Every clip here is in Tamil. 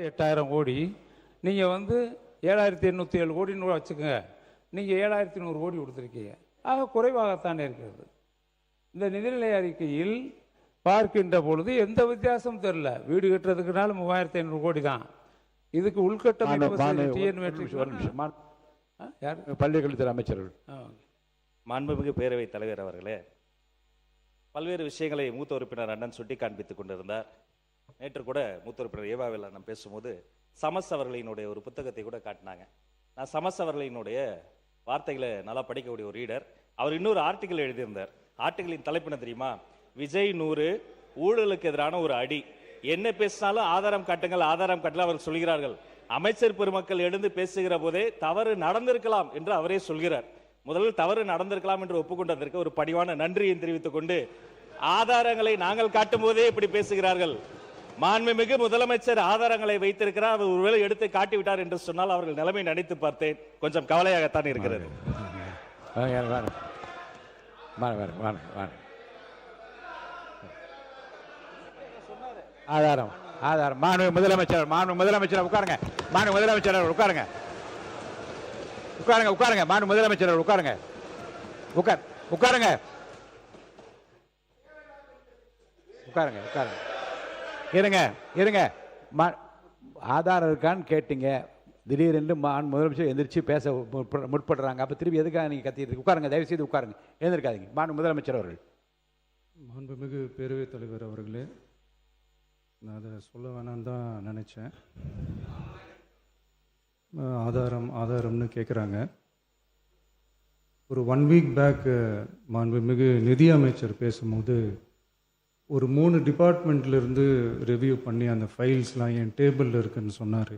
8,000 கோடி, நீங்கள் வந்து 7,807 கோடின்னு வச்சுக்கோங்க. நீங்கள் 7,100 கோடி கொடுத்துருக்கீங்க. ஆக குறைவாகத்தானே இருக்கிறது. இந்த நிதிநிலை அறிக்கையில் பார்க்கின்ற பொழுது எந்த வித்தியாசமும் தெரியல. வீடு கட்டுறதுக்குனால 3,500 கோடி தான். இதுக்கு உள்கட்டமைப்பு பள்ளிக்கல்வித்துறை அமைச்சர்கள். மாண்புமிகு பேரவைத் தலைவர் அவர்களே, பல்வேறு விஷயங்களை மூத்த உறுப்பினர் அண்ணன் சுட்டி காண்பித்துக் கொண்டிருந்தார். நேற்று கூட மூத்த உறுப்பினர் ஏவாவில் அண்ணன் பேசும்போது சமஸ் அவர்களினுடைய ஒரு புத்தகத்தை கூட காட்டினாங்க. நான் சமஸ் அவர்களினுடைய வார்த்தைகளை நல்லா படிக்கக்கூடிய ஒரு ரீடர். அவர் இன்னொரு ஆர்டிகிள் எழுதியிருந்தார். ஆர்டிகிளின் தலைப்பு என்ன தெரியுமா? விஜய் 100 ஊழலுக்கு எதிரான ஒரு அடி. என்ன பேசினாலும் ஆதாரம் காட்டுங்கள், ஆதாரம் காட்டல அவர் சொல்கிறார்கள். அமைச்சர் பெருமக்கள் எழுந்து பேசுகிற போதே தவறு நடந்திருக்கலாம் என்று அவரே சொல்கிறார். முதலில் தவறு நடந்திருக்கலாம் என்று ஒப்புக்கொண்டதற்கு ஒரு பணிவான நன்றியை தெரிவித்துக் கொண்டு, ஆதாரங்களை நாங்கள் காட்டும் போதே இப்படி பேசுகிறார்கள். மாண்புமிகு முதலமைச்சர் ஆதாரங்களை வைத்திருக்கிறார், அவர் ஒருவேளை எடுத்து காட்டிவிட்டார் என்று சொன்னால் அவர்கள் நிலைமை நினைத்து பார்த்தேன். கொஞ்சம் கவலையாகத்தான் இருக்கிறது. ஆதாரம் ஆதாரம் மாண்பு முதலமைச்சர் உட்காருங்க. மாண்பு முதலமைச்சர் உட்காருங்க. உட்காருங்க. மாண்பு முதலமைச்சர் உட்காருங்க. உட்காருங்க. இருங்க. ஆதாரம் இருக்கான்னு கேட்டீங்க. திடீரென்று முதலமைச்சர் எந்திரிச்சு பேச முற்படுறாங்க. அப்போ திருப்பி எதுக்காக நீங்கள் கத்திட்டு? உட்காருங்க, தயவு செய்து உட்காருங்க, எழுந்திருக்காதீங்க. மாண்பு முதலமைச்சர் அவர்கள். மாண்புமிகு பேரவைத் தலைவர் அவர்களே, நான் அதை சொல்ல வேணான்னு தான் நினச்சேன். ஆதாரம்னு கேட்குறாங்க. ஒரு 1 வீக் பேக் மாண்புமிகு நிதி அமைச்சர் பேசும்போது ஒரு 3 டிபார்ட்மெண்ட்லேருந்து ரிவ்யூ பண்ணி அந்த ஃபைல்ஸ்லாம் என் டேபிளில் இருக்குன்னு சொன்னார்.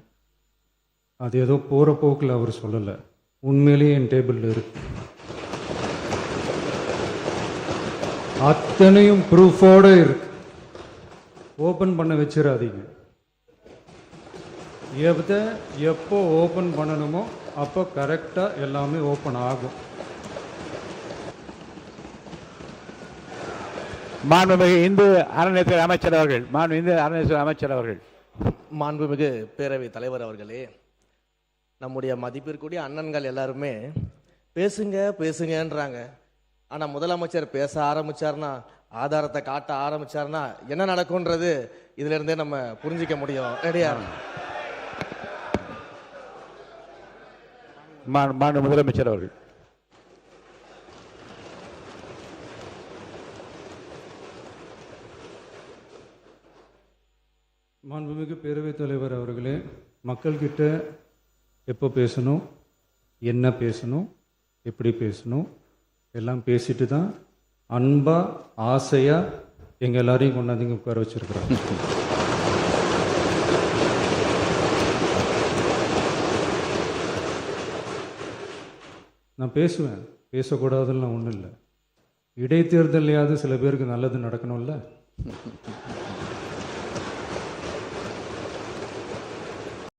அது ஏதோ போகிற போக்கில் அவர் சொல்லலை. உண்மையிலேயே என் டேபிளில் இருக்கு. அத்தனையும் ப்ரூஃபோடு இருக்கு. ஓப்பன் பண்ண வச்சிடாதீங்க. எப்போ ஓப்பன் பண்ணணுமோ அப்போ கரெக்டாக எல்லாமே ஓப்பன் ஆகும். மாண்புமிகு இந்து அறநிலையத்துறை அமைச்சர் அவர்கள். மாண்புமிகு பேரவை தலைவர் அவர்களே, நம்முடைய மதிப்பிற்குரிய அண்ணன்கள் எல்லாருமே பேசுங்கன்றாங்க. ஆனால் முதலமைச்சர் பேச ஆரம்பிச்சார்னா, ஆதாரத்தை காட்ட ஆரம்பிச்சார்னா என்ன நடக்கும்ன்றது இதுல இருந்தே நம்ம புரிஞ்சிக்க முடியும். ரெடியா? மாண்பு முதலமைச்சர் அவர்கள். மாண்புமிகு பேரவைத் தலைவர் அவர்களே, மக்கள்கிட்ட எப்போ பேசணும், என்ன பேசணும், எப்படி பேசணும் எல்லாம் பேசிட்டு தான் அன்பா ஆசையா எங்க எல்லாரையும் கொண்டாந்து உட்கார வச்சிருக்கிறோம். நான் பேசுவேன், பேசக்கூடாதுன்னு ஒன்றும் இல்லை. இடைத்தேர்தலையாவது சில பேருக்கு நல்லது நடக்கணும்ல.